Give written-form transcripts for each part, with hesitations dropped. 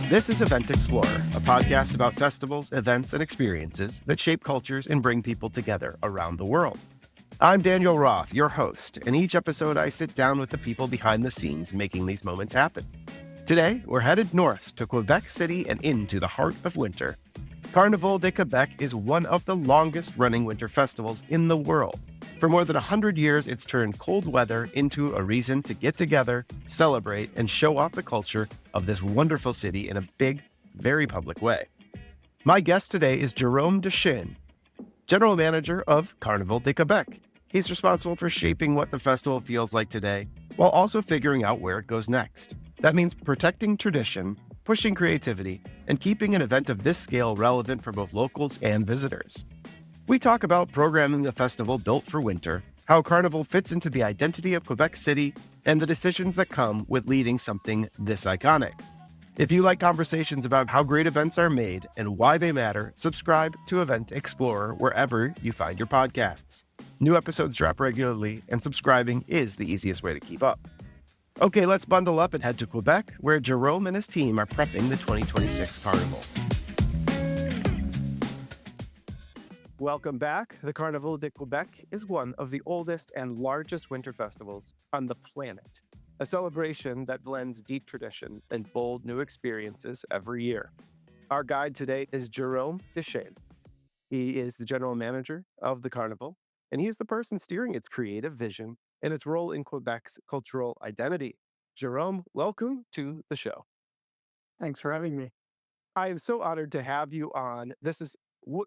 This is Event Explorer, a podcast about festivals, events, and experiences that shape cultures and bring people together around the world. I'm Daniel Roth, your host, and each episode I sit down with the people behind the scenes making these moments happen. Today, we're headed north to Quebec City and into the heart of winter. Carnaval de Québec is one of the longest-running winter festivals in the world. For more than 100 years, it's turned cold weather into a reason to get together, celebrate, and show off the culture of this wonderful city in a big, very public way. My guest today is Jérôme Déchêne, General Manager of Carnaval de Québec. He's responsible for shaping what the festival feels like today, while also figuring out where it goes next. That means protecting tradition, pushing creativity, and keeping an event of this scale relevant for both locals and visitors. We talk about programming the festival built for winter, how Carnival fits into the identity of Quebec City, and the decisions that come with leading something this iconic. If you like conversations about how great events are made and why they matter, subscribe to Event Explorer wherever you find your podcasts. New episodes drop regularly, and subscribing is the easiest way to keep up. Okay, let's bundle up and head to Quebec, where Jérôme and his team are prepping the 2026 Carnival. Welcome back. The Carnaval de Québec is one of the oldest and largest winter festivals on the planet, a celebration that blends deep tradition and bold new experiences every year. Our guide today is Jérôme Déchêne. He is the general manager of the Carnival, and he is the person steering its creative vision and its role in Quebec's cultural identity. Jérôme, welcome to the show. Thanks for having me. I am so honored to have you on. This is,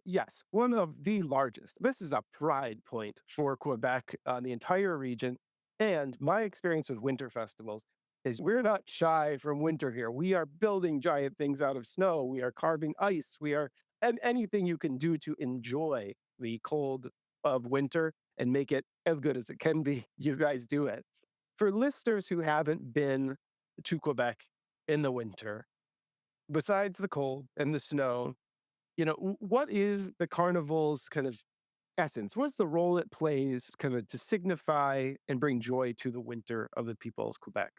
yes, one of the largest. This is a pride point for Quebec, the entire region. And my experience with winter festivals is we're not shy from winter here. We are building giant things out of snow. We are carving ice. And anything you can do to enjoy the cold of winter and make it as good as it can be. You guys do it. For listeners who haven't been to Quebec in the winter, besides the cold and the snow, what is the carnival's kind of essence? What's the role it plays kind of to signify and bring joy to the winter of the people of Quebec?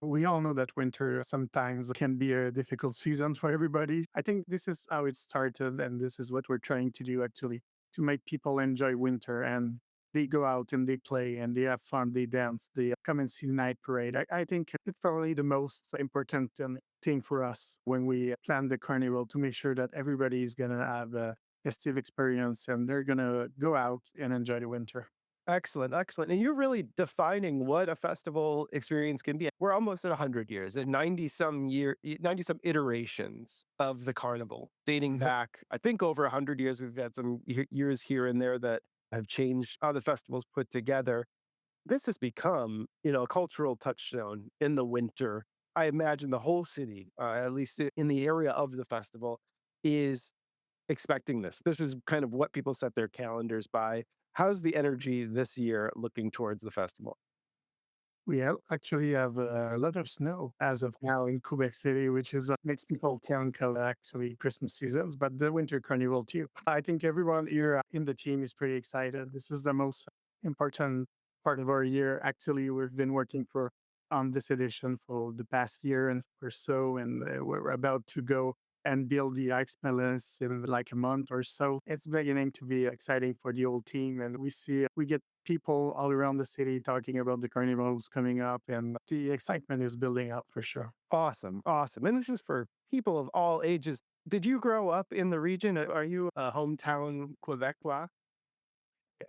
We all know that winter sometimes can be a difficult season for everybody. I think this is how it started, and this is what we're trying to do actually to make people enjoy winter. And they go out and they play and they have fun, they dance, they come and see the night parade. I think it's probably the most important thing for us when we plan the carnival to make sure that everybody is going to have a festive experience and they're going to go out and enjoy the winter. Excellent, excellent. And you're really defining what a festival experience can be. We're almost at 100 years and 90 some iterations of the carnival dating back, I think over 100 years. We've had some years here and there that have changed how the festival's put together. This has become, a cultural touchstone in the winter. I imagine the whole city, at least in the area of the festival, is expecting this. This is kind of what people set their calendars by. How's the energy this year looking towards the festival? Actually have a lot of snow as of now in Quebec City, which is makes people count actually Christmas seasons, but the winter carnival too. I think everyone here in the team is pretty excited. This is the most important part of our year. Actually, we've been working for on this edition for the past year and or so, and we're about to go and build the Ice Palace in like a month or so. It's beginning to be exciting for the whole team, and we get people all around the city talking about the carnivals coming up, and the excitement is building up for sure. Awesome, awesome. And this is for people of all ages. Did you grow up in the region? Are you a hometown Quebecois?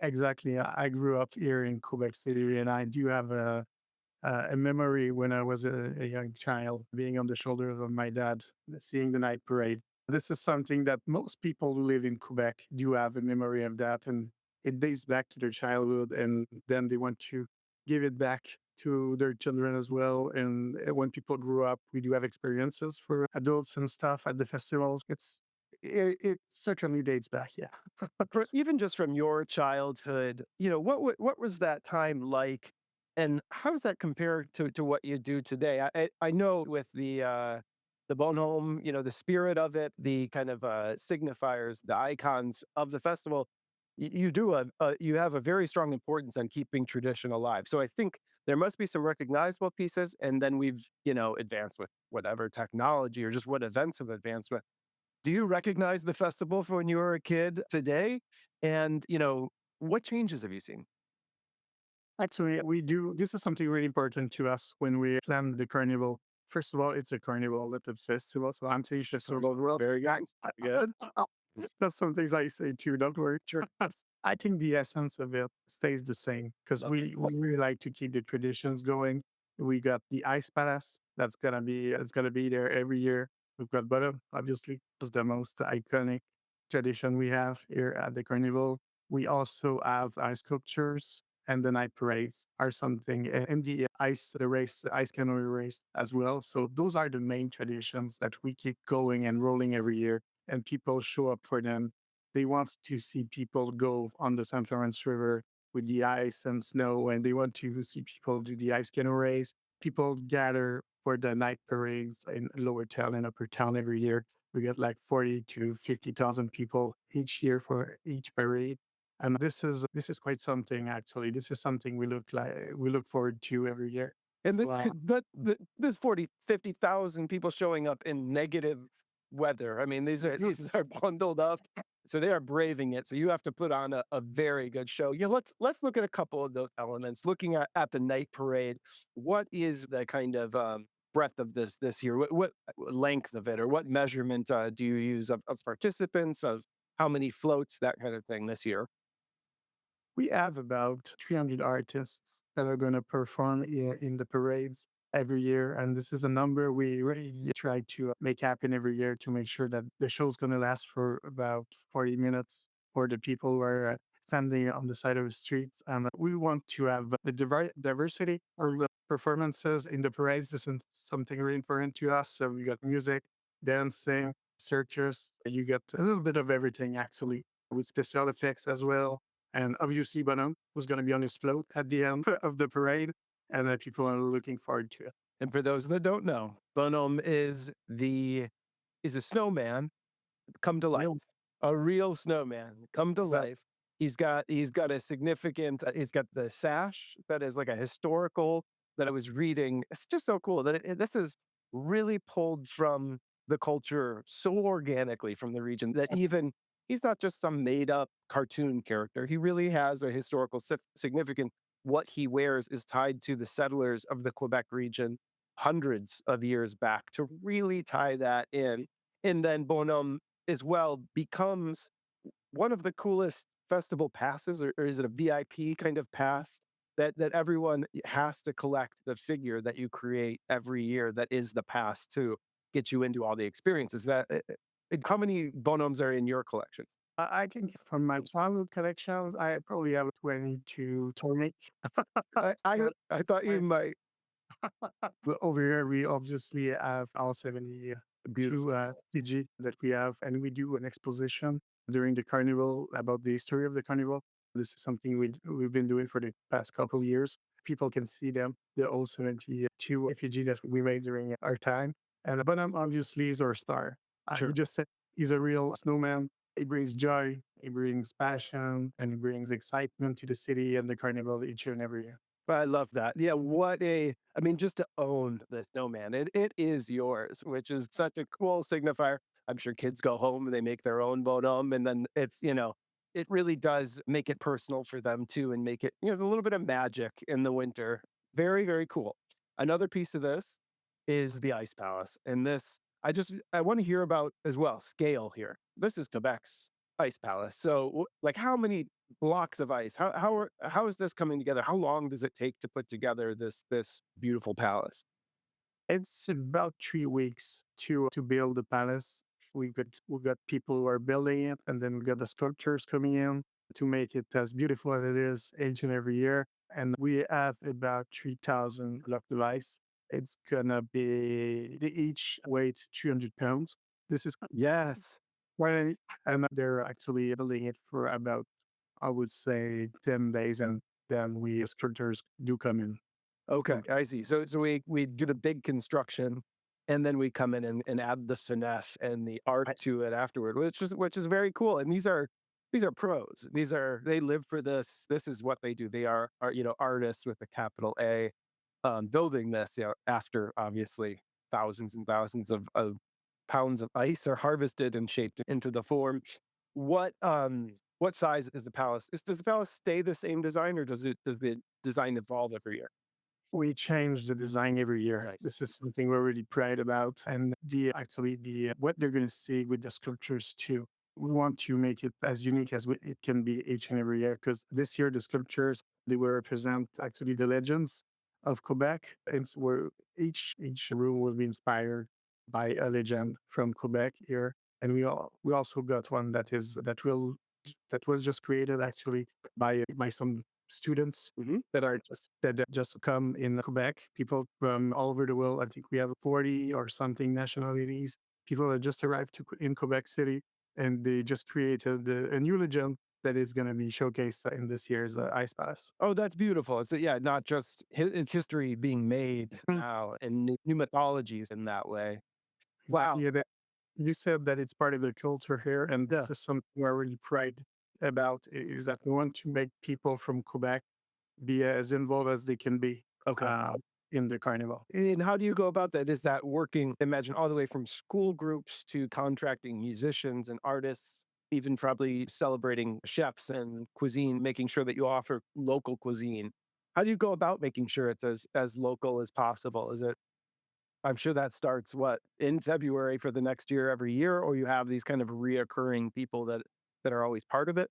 Exactly. I grew up here in Quebec City, and I do have a memory when I was a young child being on the shoulders of my dad, seeing the night parade. This is something that most people who live in Quebec do have a memory of that, and it dates back to their childhood, and then they want to give it back to their children as well. And when people grew up, we do have experiences for adults and stuff at the festivals. It certainly dates back, yeah. Even just from your childhood, what was that time like, and how does that compare to what you do today? I know with the Bonhomme, the spirit of it, the kind of signifiers, the icons of the festival. you have a very strong importance on keeping tradition alive. So I think there must be some recognizable pieces, and then we've advanced with whatever technology or just what events have advanced with. Do you recognize the festival from when you were a kid today? And what changes have you seen? Actually, we do. This is something really important to us when we plan the carnival. First of all, it's a carnival, not a festival. So I'm saying festival as well. Very good. Good. That's some things I say too. Don't worry. Sure. I think the essence of it stays the same because we really like to keep the traditions going. We got the Ice Palace it's gonna be there every year. We've got Bottom, obviously, was the most iconic tradition we have here at the carnival. We also have ice sculptures and the night parades are something, and the ice canoe race as well. So those are the main traditions that we keep going and rolling every year, and people show up for them. They want to see people go on the St. Lawrence River with the ice and snow, and they want to see people do the ice canoe race. People gather for the night parades in Lower Town and Upper Town every year. We get like 40 to 50,000 people each year for each parade. And this is quite something actually. This is something we look forward to every year. And So this could this 40, 50,000 people showing up in negative weather. I mean, these are bundled up, so they are braving it. So you have to put on a very good show. Yeah, let's look at a couple of those elements. Looking at the night parade, what is the kind of breadth of this year? What length of it, or what measurement do you use of participants, of how many floats, that kind of thing this year? we have about 300 artists that are going to perform in the parades every year. And this is a number we really try to make happen every year to make sure that the show's going to last for about 40 minutes for the people who are standing on the side of the streets. And we want to have the diversity of the performances in the parades. This is something really important to us. So we got music, dancing, circus. You get a little bit of everything actually with special effects as well, and obviously, Bonham was going to be on his float at the end of the parade, and people are looking forward to it. And for those that don't know, Bonhomme is a snowman come to life. Real, A real snowman come to that life. He's got a significant he's got the sash that is like a historical that I was reading. It's just so cool that this is really pulled from the culture so organically from the region that even he's not just some made up cartoon character. He really has a historical significance. What he wears is tied to the settlers of the Quebec region hundreds of years back to really tie that in. And then Bonhomme as well becomes one of the coolest festival passes, or is it a VIP kind of pass that everyone has to collect the figure that you create every year that is the pass to get you into all the experiences. How many Bonhommes are in your collection? I think from my childhood collections, I probably have 20 to 20. I I, But I thought you I- might. but over here, we obviously have all 72 Beautiful. PG that we have, and we do an exposition during the carnival about the history of the carnival. This is something we've been doing for the past couple of years. People can see them, the old 72 effigy that we made during our time. And Bonham obviously is our star. He Sure. just said he's a real snowman. He brings joy, he brings passion, and he brings excitement to the city and the carnival each year and every year. I love that. Yeah, I mean, just to own the snowman, it is yours, which is such a cool signifier. I'm sure kids go home and they make their own Bodum, and then it really does make it personal for them too, and make it, a little bit of magic in the winter. Very, very cool. Another piece of this is the Ice Palace. And I want to hear about as well scale here. This is Quebec's Ice Palace. So, like, how many blocks of ice? How is this coming together? How long does it take to put together this beautiful palace? It's about 3 weeks to build the palace. We got people who are building it, and then we got the sculptors coming in to make it as beautiful as it is each and every year. And we have about 3,000 blocks of ice. It's gonna be they each weight 300 pounds. This is Yes. quite, and they're actually building it for about, I would say, 10 days, and then we sculptors do come in. Okay, I see. So we do the big construction, and then we come in and add the finesse and the art to it afterward, which is very cool. And these are these are pros. They live for this. This is what they do. They are artists with a capital A, building this, after obviously thousands and thousands of pounds of ice are harvested and shaped into the form. What size is the palace? Does the palace stay the same design, or does the design evolve every year? We change the design every year. Nice. This is something we're really proud about. And the what they're going to see with the sculptures too. We want to make it as unique as it can be each and every year. Because this year the sculptures they will represent actually the legends of Quebec, and so where each room will be inspired by a legend from Quebec here. And we also got one that was just created actually by some students Mhm. that just come in Quebec. People from all over the world. I think we have 40 or something nationalities. People that just arrived in Quebec City, and they just created a new legend that is going to be showcased in this year's Ice Palace. Oh, that's beautiful. It's yeah, not just it's history being made Mm. now and new mythologies in that way. Wow. Exactly. That you said that it's part of the culture here, and Yeah. this is something we're really proud about. Is that we want to make people from Quebec be as involved as they can be Okay. uh, in the carnival. And how do you go about that? Is that working, imagine, all the way from school groups to contracting musicians and artists, even probably celebrating chefs and cuisine, making sure that you offer local cuisine? How do you go about making sure it's as local as possible? Is it I'm sure that starts in February for the next year every year, or you have these kind of reoccurring people that are always part of it?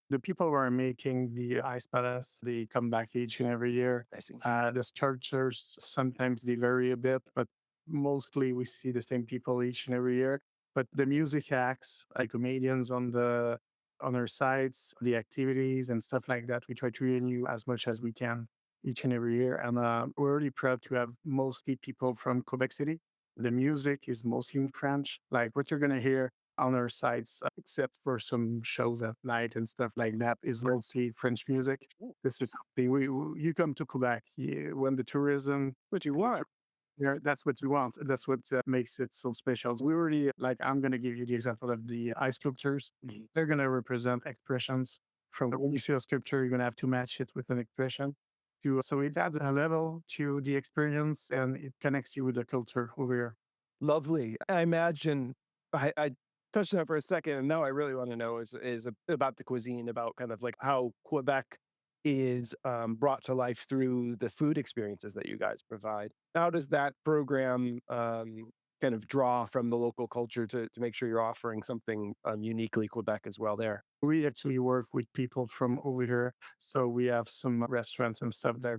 The people who are making the ice palace, they come back each and every year. I see. The structures sometimes they vary a bit, but mostly we see the same people each and every year. But the music acts, like comedians on our sites, the activities and stuff like that, we try to renew as much as we can each and every year. And we're really proud to have mostly people from Quebec City. The music is mostly in French. Like what you're gonna hear on our sites, except for some shows at night and stuff like that, is mostly French music. This is something you come to Quebec when the tourism, What you want? yeah, that's what you want. That's what makes it so special. We already like. I'm gonna give you the example of the ice sculptures. Mhm. They're gonna represent expressions from when you see a sculpture. You're gonna have to match it with an expression. So it adds a level to the experience and it connects you with the culture over here. Lovely. I imagine I touched on it for a second, and now I really want to know is about the cuisine, about kind of like how Quebec is brought to life through the food experiences that you guys provide. How does that program kind of draw from the local culture to make sure you're offering something uniquely Quebec as well there? We actually work with people from over here. So we have some restaurants and stuff that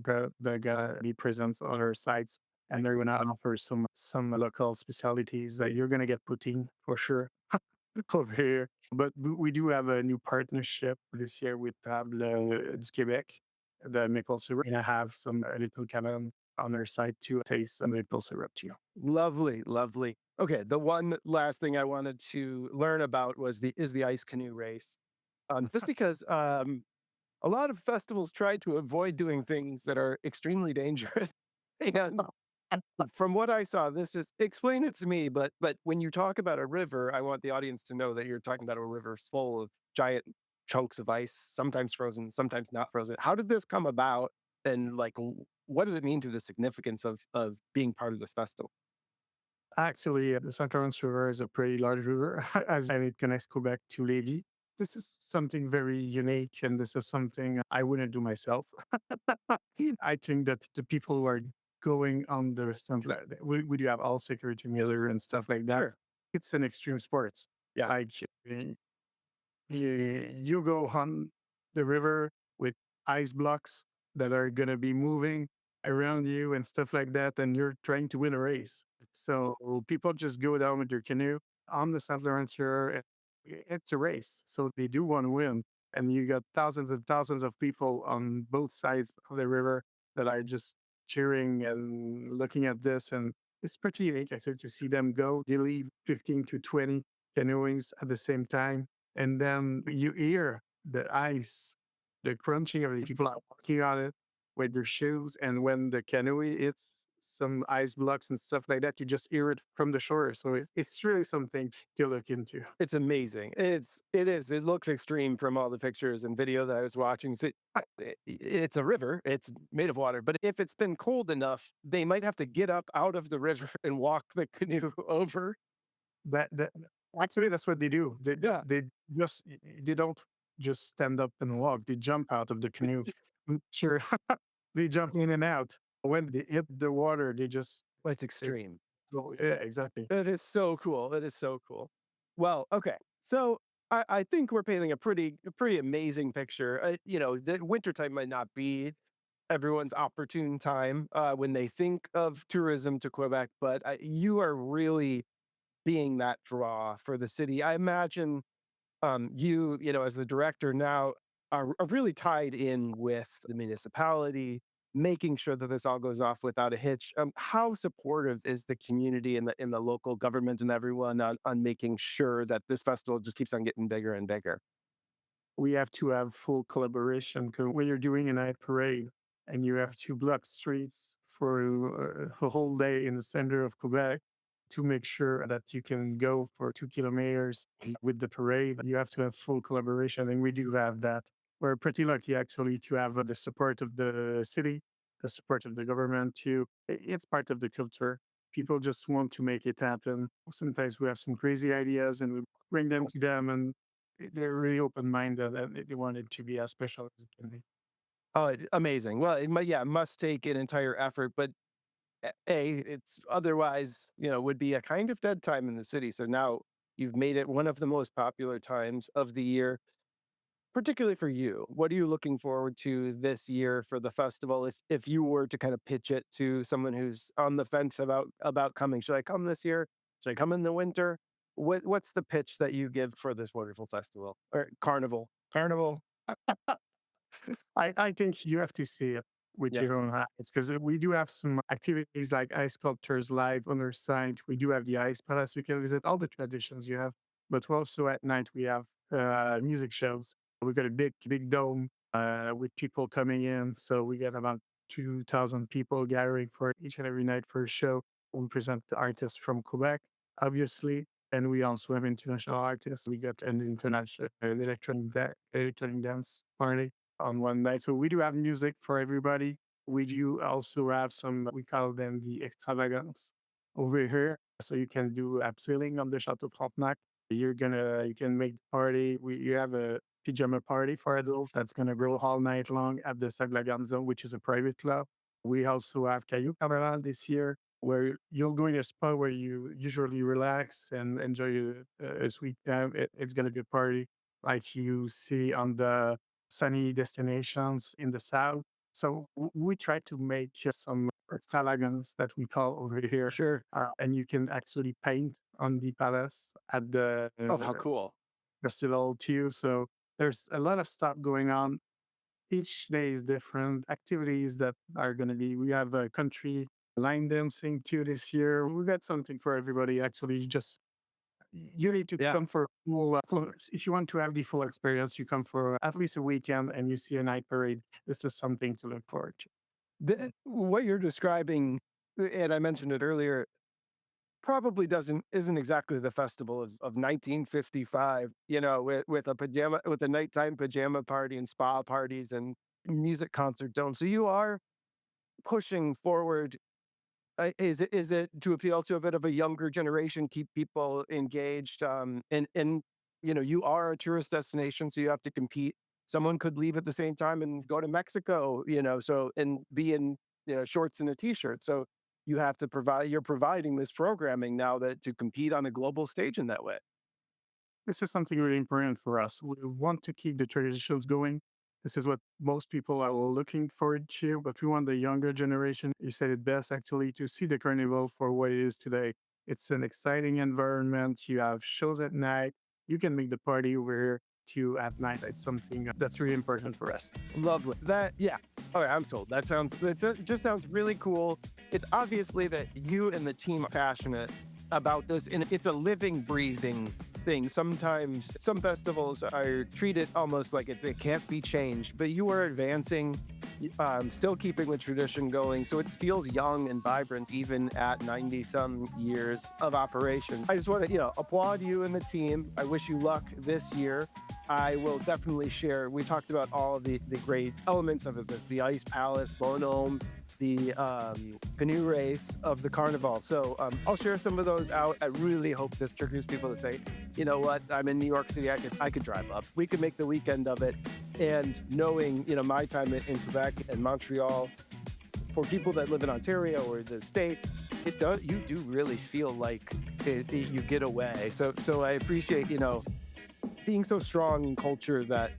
are gonna be present on our sites and they're gonna offer some local specialties that you're gonna get poutine for sure over here. But we do have a new partnership this year with Table du Québec, the maple syrup. And I have some a little canon on our site to taste some maple syrup too. Lovely, lovely. Okay, the one last thing I wanted to learn about was the ice canoe race. Just because a lot of festivals try to avoid doing things that are extremely dangerous. And from what I saw, this is explain it to me, but when you talk about a river, I want the audience to know that you're talking about a river full of giant chunks of ice, sometimes frozen, sometimes not frozen. How did this come about? And like, what does it mean to the significance of being part of this festival? Actually, the St. Lawrence River is a pretty large river, and it connects Quebec to Lévis. This is something very unique, and this is something I wouldn't do myself. I think that the people who are going on the St. We do have all security measures and stuff like that. Sure. It's an extreme sport. Yeah. Like you go on the river with ice blocks that are going to be moving around you and stuff like that, and you're trying to win a race. So people just go down with their canoe on the St. Lawrence River. And it's a race, so they do want to win. And you got thousands and thousands of people on both sides of the river that are just cheering and looking at this. And it's pretty unique actually to see them go. They leave 15 to 20 canoeings at the same time and then you hear the ice, the crunching of the people are walking on it with their shoes. And when the canoe hits some ice blocks and stuff like that. You just hear it from the shore. So it's really something to look into. It's amazing. It is. It looks extreme from all the pictures and video that I was watching. So it's a river. It's made of water. But if it's been cold enough, they might have to get up out of the river and walk the canoe over. That actually that's what they do. Yeah. They don't just stand up and walk. They jump out of the canoe. Sure, they jump in and out. When they hit the water, they just It's they extreme. go. Yeah, exactly. It is so cool. It is so cool. Well, okay. So I think we're painting a pretty amazing picture. The wintertime might not be everyone's opportune time when they think of tourism to Quebec, but you are really being that draw for the city. I imagine as the director now are really tied in with the municipality, making sure that this all goes off without a hitch. How supportive is the community and the local government and everyone on making sure that this festival just keeps on getting bigger and bigger? We have to have full collaboration because when you're doing a night parade and you have to block streets for a whole day in the center of Quebec to make sure that you can go for 2 kilometers with the parade, you have to have full collaboration. And we do have that. We're pretty lucky actually to have the support of the city, the support of the government too. It's part of the culture. People just want to make it happen. Sometimes we have some crazy ideas and we bring them to them and they're really open-minded and they want it to be as special as it can be. Oh, amazing. Well, it must take an entire effort, but it's otherwise, would be a kind of dead time in the city. So now you've made it one of the most popular times of the year. Particularly for you, what are you looking forward to this year for the festival? If you were to kind of pitch it to someone who's on the fence about coming, should I come this year? Should I come in the winter? What's the pitch that you give for this wonderful festival or carnival? Carnival. I think you have to see it with Yeah. your own eyes because we do have some activities like ice sculptures live on our site. We do have the ice palace. You can visit all the traditions you have, but also at night we have music shows. We've got a big dome with people coming in. So we get about 2,000 people gathering for each and every night for a show. We present the artists from Quebec, obviously. And we also have international artists. We got an international electronic dance party on one night. So we do have music for everybody. We do also have some, we call them the extravagance over here. So you can do abseiling on the Chateau Frontenac. You can make the party. You have a pajama party for adults that's going to go all night long at the Saglagan Zone, which is a private club. We also have Caillou Carnaval this year, where you'll go in a spot where you usually relax and enjoy a sweet time. It's going to be a party like you see on the sunny destinations in the south. So we try to make just some extravagance that we call over here. Sure. And you can actually paint on the palace at the Oh, how cool. festival too. So there's a lot of stuff going on. Each day is different. Activities that are going to be, we have a country line dancing too this year. We got something for everybody. Actually, just you need to Yeah. come for if you want to have the full experience, you come for at least a weekend and you see a night parade. This is something to look forward to. What you're describing, and I mentioned it earlier, probably isn't exactly the festival of 1955, with a nighttime pajama party and spa parties and music concert dome. So you are pushing forward. Is it to appeal to a bit of a younger generation, keep people engaged? And you are a tourist destination, so you have to compete. Someone could leave at the same time and go to Mexico, so and be in shorts and a t-shirt. So you're providing this programming now that to compete on a global stage in that way. This is something really important for us. We want to keep the traditions going. This is what most people are looking forward to, but we want the younger generation, you said it best actually, to see the carnival for what it is today. It's an exciting environment. You have shows at night. You can make the party over here too at night. It's something that's really important for us. Lovely. Yeah. All right, I'm sold. It just sounds really cool. It's obviously that you and the team are passionate about this, and it's a living, breathing thing. Sometimes some festivals are treated almost like it can't be changed, but you are advancing, still keeping the tradition going. So it feels young and vibrant, even at 90 some years of operation. I just want to, applaud you and the team. I wish you luck this year. I will definitely share. We talked about all the great elements of it, the Ice Palace, Bonhomme, the canoe race of the Carnival. So I'll share some of those out. I really hope this triggers people to say, you know what, I'm in New York City. I could drive up. We could make the weekend of it. And knowing, my time in Quebec and Montreal, for people that live in Ontario or the States, you do really feel like you get away. So I appreciate, being so strong in culture that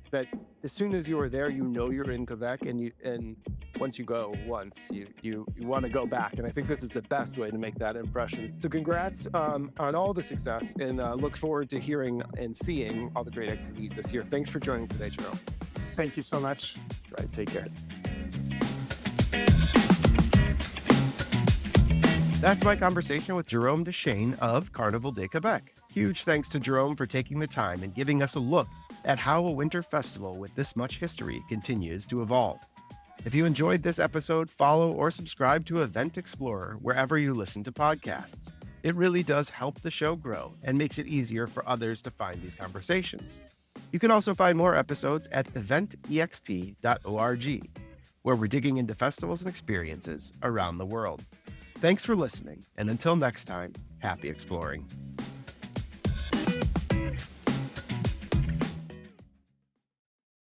as soon as you are there, you're in Quebec, and once you go once, you want to go back. And I think this is the best way to make that impression. So congrats on all the success, and look forward to hearing and seeing all the great activities this year. Thanks for joining today, Jerome. Thank you so much. All right, take care. That's my conversation with Jérôme Déchêne of Carnaval de Québec. Huge thanks to Jérôme for taking the time and giving us a look at how a winter festival with this much history continues to evolve. If you enjoyed this episode, follow or subscribe to Event Explorer wherever you listen to podcasts. It really does help the show grow and makes it easier for others to find these conversations. You can also find more episodes at eventexp.org, where we're digging into festivals and experiences around the world. Thanks for listening, and until next time, happy exploring.